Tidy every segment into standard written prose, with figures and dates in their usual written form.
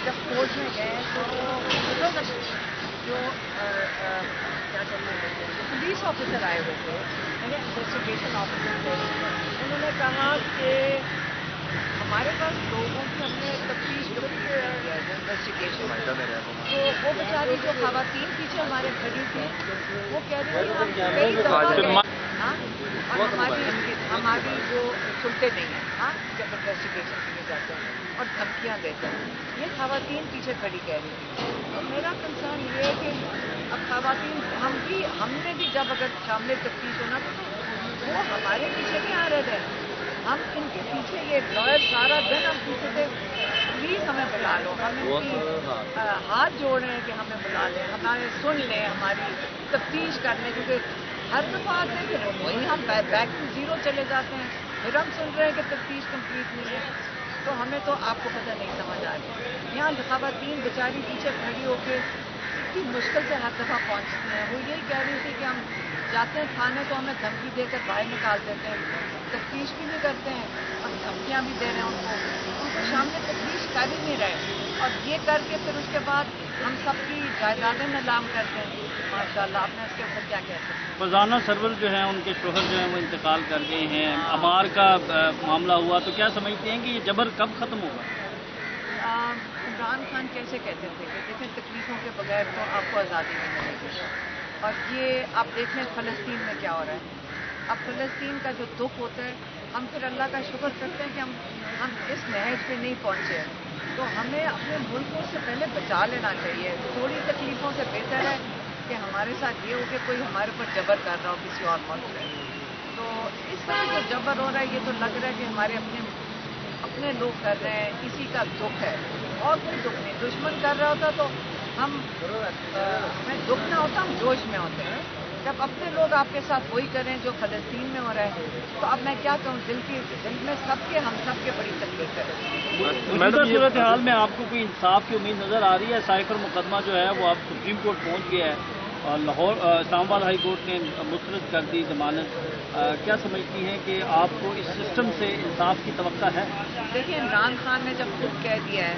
جب کوچ میں گئے تو جو کیا کہتے ہیں پولیس آفیسر آئے ہوئے تھے، انویسٹیگیشن آفیسر تھے، انہوں نے کہا کہ ہمارے پاس لوگوں کی ہم نے تفتیش انویسٹیگیشن، تو وہ بیچاری جو خواتین پیچھے ہمارے کھڑی تھی وہ کہہ رہی تھی ہم کئی دفعہ اور ہماری وہ سنتے نہیں ہیں، ہاں جب انویسٹیگیشن کے لیے جاتے ہیں اور دھمکیاں دیتے ہیں، یہ خواتین پیچھے کھڑی کہہ رہی تھی۔ تو میرا کنسرن یہ ہے کہ اب خواتین ہم نے بھی جب اگر شامل تفتیش ہونا تو وہ ہمارے پیچھے نہیں آ رہے تھے، ہم ان کے پیچھے یہ لائر سارا دن ہم پوچھتے تھے پلیز ہمیں بلا لو، ہم ان کی ہاتھ جوڑ رہے ہیں کہ ہمیں بلا لیں، ہمارے سن لیں، ہماری تفتیش کر لیں، کیونکہ ہر دفعہ آتے ہیں پھر وہی ہم بیک ٹو زیرو چلے جاتے ہیں، پھر ہم سن رہے ہیں کہ تفتیش کمپلیٹ نہیں ہے، تو ہمیں تو آپ کو پتہ نہیں سمجھ آ رہی۔ یہاں خواتین بیچاری پیچھے کھڑی ہو کے اتنی مشکل سے ہر دفعہ پہنچتی ہیں، وہ یہی کہہ رہی تھی کہ ہم جاتے ہیں تھانے تو ہمیں دھمکی دے کر باہر نکال دیتے ہیں، تفتیش بھی نہیں کرتے ہیں اور دھمکیاں بھی دے رہے ہیں ان کو شامل تفتیش کر ہی نہیں رہے، اور یہ کر کے پھر اس کے بعد ہم سب کی جائیدادیں نیلام کرتے ہیں۔ ماشاءاللہ آپ نے اس کے اوپر کیا کہہ سکتے ہیں؟ فرزانہ سرور جو ہیں ان کے شوہر جو ہیں وہ انتقال کر گئے ہیں، عمار کا معاملہ ہوا، تو کیا سمجھتے ہیں کہ یہ جبر کب ختم ہوگا؟ عمران خان کیسے کہتے تھے کہ دیکھیں تکلیفوں کے بغیر تو آپ کو آزادی نہیں ملے گی، اور یہ آپ دیکھیں فلسطین میں کیا ہو رہا ہے، اب فلسطین کا جو دکھ ہوتا ہے ہم پھر اللہ کا شکر کرتے ہیں کہ ہم اس نہج پہ نہیں پہنچے ہیں، تو ہمیں اپنے ملک کو اس سے پہلے بچا لینا چاہیے، تھوڑی تکلیفوں سے بہتر ہے کہ ہمارے ساتھ یہ ہو کہ کوئی ہمارے اوپر جبر کر رہا ہو کسی اور ملک میں، تو اس طرح جو جبر ہو رہا ہے یہ تو لگ رہا ہے کہ ہمارے اپنے لوگ کر رہے ہیں، اسی کا دکھ ہے اور کوئی دکھ نہیں، دشمن کر رہا ہوتا تو ہمیں دکھ نہ ہوتا، ہم جوش میں ہوتے ہیں، جب اپنے لوگ آپ کے ساتھ وہی کریں جو فلسطین میں ہو رہا ہے تو اب میں کیا کہوں، دل میں ہم سب کے بڑی تکلیف ہے۔ موجودہ صورتحال میں آپ کو کوئی انصاف کی امید نظر آ رہی ہے؟ سائفر مقدمہ جو ہے وہ اب سپریم کورٹ پہنچ گیا ہے اور لاہور اسلام آباد ہائی کورٹ نے مسترد کر دی ضمانت، کیا سمجھتی ہیں کہ آپ کو اس سسٹم سے انصاف کی توقع ہے؟ دیکھیں عمران خان نے جب خود کہہ دیا ہے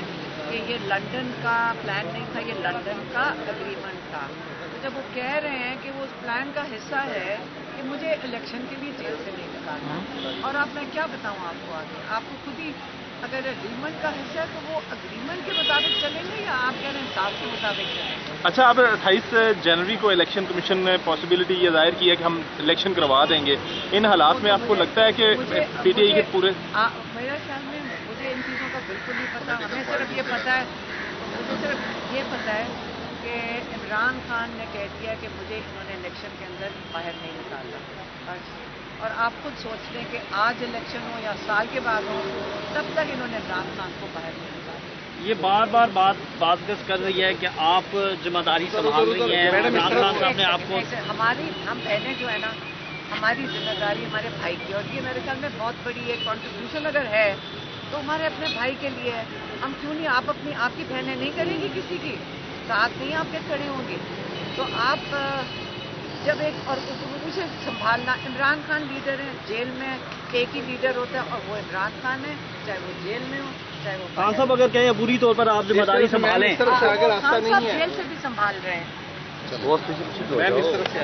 کہ یہ لندن کا پلان نہیں تھا، یہ لندن کا اگریمنٹ تھا، تو جب وہ کہہ رہے ہیں کہ وہ اس پلان کا حصہ ہے کہ مجھے الیکشن کے لیے جیل سے نہیں نکالنا، اور اب میں کیا بتاؤں آپ کو، آگے آپ کو خود ہی اگر اگریمنٹ کا حصہ ہے تو وہ اگریمنٹ کے مطابق چلیں گے یا آپ کہہ رہے ہیں انصاف کے مطابق چلیں گے؟ اچھا، اب 28 جنوری کو الیکشن کمیشن نے پاسبلٹی یہ ظاہر کی ہے کہ ہم الیکشن کروا دیں گے، ان حالات میں آپ کو لگتا ہے کہ پی ٹی آئی کے پورے میرے خیال میں مجھے ان چیزوں کا بالکل نہیں پتا، ہمیں صرف یہ پتا ہے، مجھے صرف یہ پتا ہے کہ عمران خان نے کہہ دیا کہ مجھے انہوں نے الیکشن کے اندر باہر نہیں نکالنا، اور آپ خود سوچ لیں کہ آج الیکشن ہو یا سال کے بعد ہو تب تک انہوں نے عمران خان کو باہر نہیں نکالا۔ یہ بار بار بات کر رہی ہے کہ آپ ذمہ داری سنبھال رہی ہیں، عمران خان صاحب نے آپ کو ہم بہنیں جو ہے نا، ہماری ذمہ داری ہمارے بھائی کی، اور یہ میرے خیال میں بہت بڑی ایک کنٹریبیوشن اگر ہے تو ہمارے اپنے بھائی کے لیے ہے، ہم کیوں نہیں، آپ کی بہنیں نہیں کریں گی، کسی کی ساتھ نہیں آپ کے کھڑے ہوں گی، تو آپ جب اور اسے سنبھالنا، عمران خان لیڈر ہیں، جیل میں ایک ہی لیڈر ہوتا ہے اور وہ عمران خان ہے، چاہے وہ جیل میں ہو چاہے وہ خان صاحب اگر کہیں پوری طور پر آپ ذمہ داری سنبھالیں، خان صاحب جیل سے بھی سنبھال رہے ہیں۔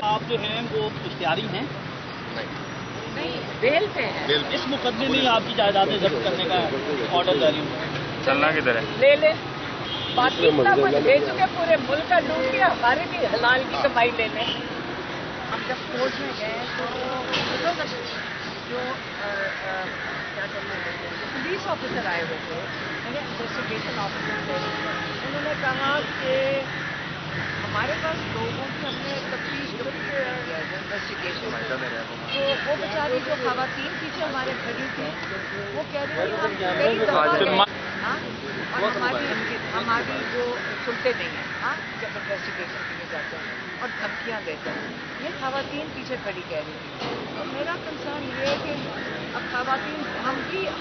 آپ جو ہیں وہ اختیاری ہیں؟ نہیں، بیل پہ ہیں، اس مقدمے میں ہی آپ کی جائیدادیں ضبط کرنے کا آرڈر جاری ہوا، چلنا کدھر ہے؟ لے لیں، باقی اتنا کچھ لے چکے، پورے ملک کا لوٹ لیا، ہمارے بھی حلال کی کمائی لے لیں۔ ہم جب کوچ میں گئے تو جو کیا کہتے ہیں پولیس آفیسر آئے ہوئے تھے، انویسٹیگیشن آفیسر تھے، انہوں نے کہا کہ ہمارے پاس لوگوں کی ہم نے تفتیش انویسٹیگیشن، تو وہ بیچاری جو خواتین پیچھے ہمارے کھڑی تھی وہ کہہ رہی تھی ہم کئی دفعہ ہاں اور ہماری وہ سنتے نہیں ہیں، ہاں جب انویسٹیگیشن کے لیے جاتے ہیں اور دھمکیاں دیتے ہیں، یہ خواتین پیچھے کھڑی کہہ رہی تھی، تو میرا کنسرن یہ ہے کہ اب خواتین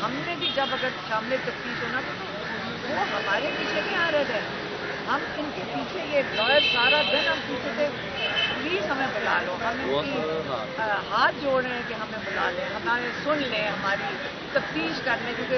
ہم نے بھی جب اگر شامل تفتیش ہونا تو وہ ہمارے پیچھے نہیں آ رہے تھے، ہم ان کے پیچھے یہ لائر سارا دن ہم پوچھتے تھے پلیز ہمیں بلا لو، ہم ان کی ہاتھ جوڑ رہے ہیں کہ ہمیں بلا لیں، ہمارے سن لیں، ہماری تفتیش کر لیں، کیونکہ